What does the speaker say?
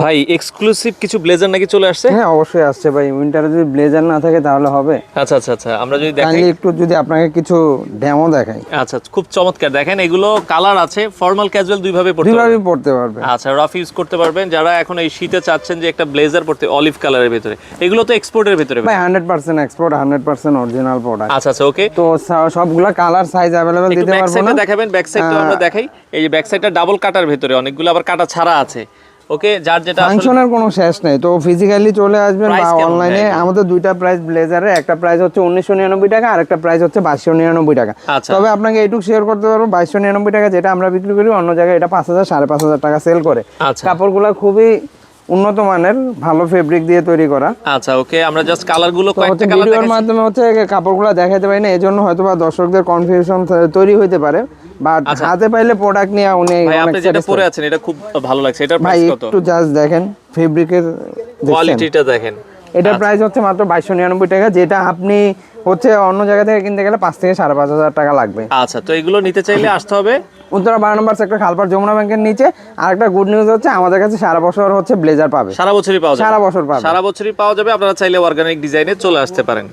ভাই এক্সক্লুসিভ কিছু ব্লেজার নাকি চলে আসছে? হ্যাঁ অবশ্যই আসছে ভাই। উইন্টারে যদি ব্লেজার না থাকে তাহলে হবে? আচ্ছা আচ্ছা আচ্ছা, আমরা যদি দেখাই কাইন্ডলি একটু যদি আপনাকে কিছু ডেমো দেখাই। আচ্ছা, খুব চমৎকার। দেখেন এগুলো কালার আছে, ফর্মাল ক্যাজুয়াল দুইভাবে পড়তে দুইভাবে পারবেন। পড়তে পারবে। আচ্ছা, রাফ ইউজ করতে পারবেন। যারা এখন এই শীতে চাচ্ছেন যে একটা ব্লেজার পরতে অলিভ কালারের ভিতরে, এগুলো তো এক্সপোর্টের ভিতরে ভাই 100% এক্সপোর্ট, 100% অরিজিনাল প্রোডাক্ট। আচ্ছা আচ্ছা, ওকে। তো সবগুলা কালার সাইজ अवेलेबल দিতে ব্যাক পারবো সাইডটা না। দেখাবেন, ব্যাক সাইডটা আমরা দেখাই। এই যে ব্যাক সাইডটা ডাবল কাটার ভিতরে, অনেকগুলো আবার কাটা ছাড়া আছে। ওকে, যার যেটা আসলে ফাংশনের কোনো শেষ নেই। তো ফিজিক্যালি চলে আসবেন বা Price কেমন অনলাইনে। ভাই? আমাদের দুইটা প্রাইস ব্লেজারের, একটা প্রাইস হচ্ছে 1999 টাকা আর একটা প্রাইস হচ্ছে 2299 টাকা। আচ্ছা। তবে আপনাকে এইটুকু শেয়ার করতে পারবো, 2299 টাকা যেটা আমরা বিক্রি করি অন্য জায়গায় এটা 5000 5500 টাকা সেল করে। আচ্ছা কাপড়গুলো খুবই উন্নত মানের, ভালো ফেব্রিক দিয়ে তৈরি করা। আচ্ছা, ওকে। আমরা জাস্ট কালারগুলো তো কয়েকটা হচ্ছে কালার ভিডিওর দেখাচ্ছি। মাধ্যমে হচ্ছে কাপড়গুলো দেখাতে পারি না, এজন্য হয়তো বা দর্শকদের কনফিউশন তৈরি হইতে পারে। বাট আচ্ছা। হাতে পাইলে প্রোডাক্ট নিয়ে উনি ভাই অনেক আপনি যেটা পরে satisfied। আছেন এটা খুব ভালো লাগছে। এটার ভাই প্রাইস কত? একটু জাস্ট দেখেন ফেব্রিকের কোয়ালিটিটা দেখেন। এটার প্রাইস হচ্ছে মাত্র 2299 টাকা, যেটা আপনি হচ্ছে অন্য জায়গা থেকে কিনতে গেলে 5 থেকে 5500 টাকা লাগবে। আচ্ছা, তো এগুলো নিতে চাইলে আসতে হবে উত্তরা 12 নম্বর সেক্টর, খালপাড়, যমুনা ব্যাংকের নিচে। আর একটা গুড নিউজ হচ্ছে আমাদের কাছে সারা বছর হচ্ছে ব্লেজার পাবে। সারা বছরই পাওয়া যাবে। সারা বছর পাবে। সারা বছরই পাওয়া যাবে। আপনারা চাইলে অর্গানিক ডিজাইনে চলে আসতে পারেন।